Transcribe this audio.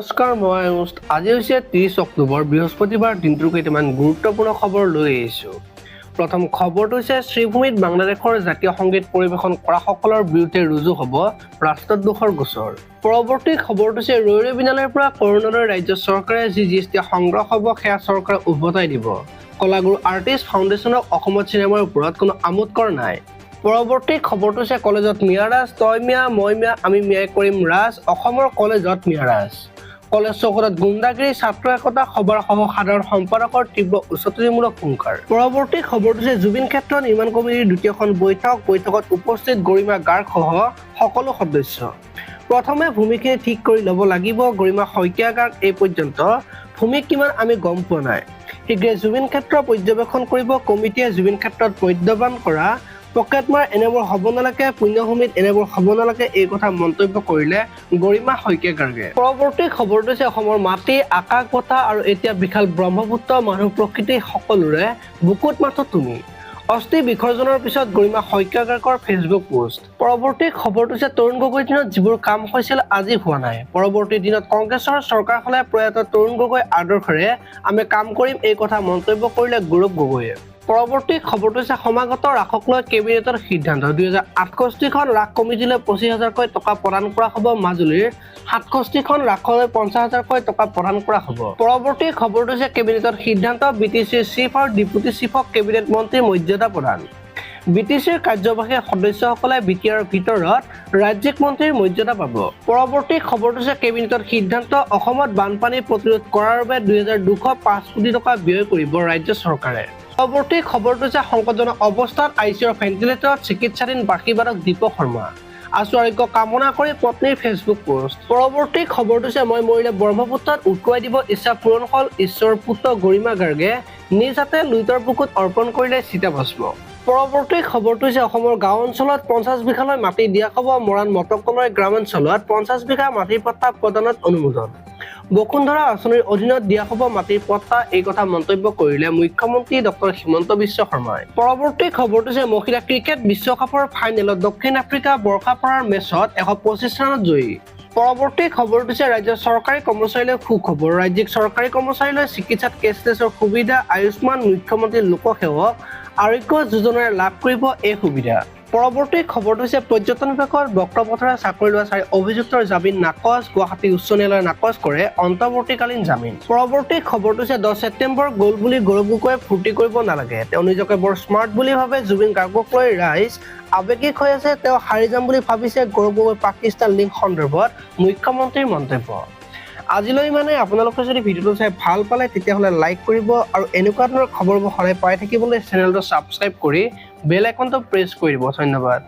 নমস্কাৰ মই আজি হৈছে 30 অক্টোবৰ বৃহস্পতিবাৰ দিনটোৰ কেইটামান গুৰুত্বপূৰ্ণ খবৰ লৈ আহিছোঁ। প্ৰথম খবৰটো হৈছে শ্ৰীভূমিত বাংলাদেশৰ জাতীয় সংগীত পৰিৱেশন কৰা সকলৰ বিৰুদ্ধে ৰুজু হ'ব ৰাষ্ট্ৰদ্ৰোহৰ গোচৰ। পৰৱৰ্তী খবৰটো হৈছে ৰৈ বিনালৰ পৰা কৰোণালৈ ৰাজ্য চৰকাৰে যি GST সংগ্ৰহ হ'ব সেয়া চৰকাৰে উভতাই দিব। কলাগুৰু আৰ্টিষ্ট ফাউণ্ডেশ্যনক অসমত চিনেমাৰ ওপৰত কোনো আমোদ কৰা নাই। পৰৱৰ্তী খবৰটো হৈছে কলেজত মিয়াৰাজ, তই মিয়া মই মিয়া আমি মিয়াই কৰিম ৰাজ, অসমৰ কলেজত মিয়াৰাজ। কলেজ চৌহদত গুণ্ডাগিৰি, ছাত্ৰ একতা সভাৰ সাধাৰণ সম্পাদকৰ তীব্ৰ উচতনিমূলক হুংকাৰ। পৰৱৰ্তী খবৰটো হৈছে জুবিন ক্ষেত্ৰ নিৰ্মাণ কমিটিৰ দ্বিতীয়খন বৈঠকত উপস্থিত গৰিমা গাৰ্গ সহ সকলো সদস্য। প্ৰথমে ভূমিখিনি ঠিক কৰি ল'ব লাগিব। গৰিমা শইকীয়া গাৰ্গ এই পৰ্যন্ত ভূমি কিমান আমি গম পোৱা নাই। শীঘ্ৰে জুবিন ক্ষেত্ৰ পৰ্যবেক্ষণ কৰিব কমিটিয়ে। জুবিন ক্ষেত্ৰত মদ্যপান কৰা, পকেটমাৰ এনেবোৰ হ'ব নালাগে, পুণ্যভূমিত এনেবোৰ হ'ব নালাগে, এই কথা মন্তব্য কৰিলে গৰিমা শইকীয়া গাৰ্গে। পৰৱৰ্তী খবৰটো হৈছে অসমৰ মাটি, আকাশ, বতাহ আৰু এতিয়া বিশাল ব্ৰহ্মপুত্ৰ, মানুহ প্ৰকৃতি সকলোৰে বুকুত মাথো তুমি। অস্থি বিসৰ্জনৰ পিছত গৰিমা শইকীয়া গাৰ্গৰ ফেচবুক পোষ্ট। পৰৱৰ্তী খবৰটো হৈছে তৰুণ গগৈৰ দিনত যিবোৰ কাম হৈছিল আজি হোৱা নাই। পৰৱৰ্তী দিনত কংগ্ৰেছৰ চৰকাৰ হ'লে প্ৰয়াত তৰুণ গগৈ আদৰ্শৰে আমি কাম কৰিম, এই কথা মন্তব্য কৰিলে গৌৰৱ গগৈয়ে। পৰৱৰ্তী খবৰটো হৈছে সমাগত ৰাসক লৈ কেবিনেটৰ সিদ্ধান্ত। 2068খন ৰাস কমিটিলৈ 25,000কৈ টকা প্ৰদান কৰা হ'ব। মাজুলীৰ 67খন ৰাসলৈ 50,000কৈ টকা প্ৰদান কৰা হ'ব। পৰৱৰ্তী খবৰটো হৈছে কেবিনেটৰ সিদ্ধান্ত, BTCৰ চিফ আৰু ডেপুটি চিফক কেবিনেট মন্ত্ৰীৰ মৰ্যাদা প্ৰদান। BTCৰ কাৰ্যবাহী সদস্যসকলে BTR ভিতৰত ৰাজ্যিক মন্ত্ৰীৰ মৰ্যাদা পাব। পৰৱৰ্তী খবৰটো হৈছে কেবিনেটৰ সিদ্ধান্ত, অসমত বানপানী প্ৰতিৰোধ কৰাৰ বাবে 2,205 কোটি টকা ব্যয় কৰিব ৰাজ্য চৰকাৰে। পৰৱৰ্তী খবৰটো হৈছে সংকটজনক অৱস্থাত ICUৰ ভেণ্টিলেটৰত চিকিৎসাধীন বাকীবাদক দীপক শৰ্মা। আশু আৰোগ্য কামনা কৰি পত্নীৰ ফেচবুক পোষ্ট। পৰৱৰ্তী খবৰটো হৈছে মই মৰিলে ব্ৰহ্মপুত্ৰত উটুৱাই দিব ইচ্ছা পূৰণ হ'ল ঈশ্বৰৰ পুত্ৰ গৰিমা গাৰ্গে নিজ হাতে লুইতৰ বুকুত অৰ্পণ কৰিলে চিতাভস্ম। পৰৱৰ্তী খবৰটো হৈছে অসমৰ গাঁও অঞ্চলত 50 বিঘালৈ মাটি দিয়া হ'ব। মৰাণ মটকলৈ গ্ৰামাঞ্চলত 50 বিঘা মাটিৰ পট্টা প্ৰদানত অনুমোদন। বসুন্ধৰা আঁচনিৰ অধীনত দিয়া হ'ব মাটিৰ পট্টা, এই কথা মন্তব্য কৰিলে মুখ্যমন্ত্ৰী ডক্টৰ হিমন্ত বিশ্ব শৰ্মাই। পৰৱৰ্তী খবৰটো হৈছে মহিলা ক্ৰিকেট বিশ্বকাপৰ ফাইনেলত দক্ষিণ আফ্ৰিকা বৰ্ষাপাৰাৰ মেচত 125 ৰানত জয়ী। পৰৱৰ্তী খবৰটো হৈছে ৰাজ্যৰ চৰকাৰী কৰ্মচাৰীলৈ সুখবৰ। ৰাজ্যিক চৰকাৰী কৰ্মচাৰীলৈ চিকিৎসাত কেছলেছৰ সুবিধা। আয়ুষ্মান মুখ্যমন্ত্ৰী লোকসেৱক আৰোগ্য যোজনাৰে লাভ কৰিব এই সুবিধা। পৰৱৰ্তী খবৰটো হৈছে পৰ্যটন বিভাগৰ বক্ৰপথৰে চাকৰি লোৱা 4 অভিযুক্তৰ জামিন নাকচ। গুৱাহাটী উচ্চ ন্যায়ালয়ে নাকচ কৰে অন্তৱৰ্তীকালীন জামিন। পৰৱৰ্তী খবৰটো হৈছে 10 ছেপ্টেম্বৰ গ'ল বুলি গৌৰৱ গগৈয়ে ফূৰ্তি কৰিব নালাগে। তেওঁ নিজকে বৰ স্মাৰ্ট বুলি ভাবে। জুবিন গাৰ্গক লৈ ৰাইজ আৱেগিক হৈ আছে, তেওঁ হাৰি যাম বুলি ভাবিছে। গৌৰৱ গগৈ পাকিস্তান লিংক সন্দৰ্ভত মুখ্যমন্ত্ৰীৰ মন্তব্য। আজিলৈ মানে আপোনালোকে যদি ভিডিঅ'টো চাই ভাল পালে তেতিয়াহ'লে লাইক কৰিব আৰু এনেকুৱা ধৰণৰ খবৰবোৰ সদায় পাই থাকিবলৈ চেনেলটো ছাবস্ক্ৰাইব কৰি বেল আইকনটো প্ৰেছ কৰি দিব। ধন্যবাদ।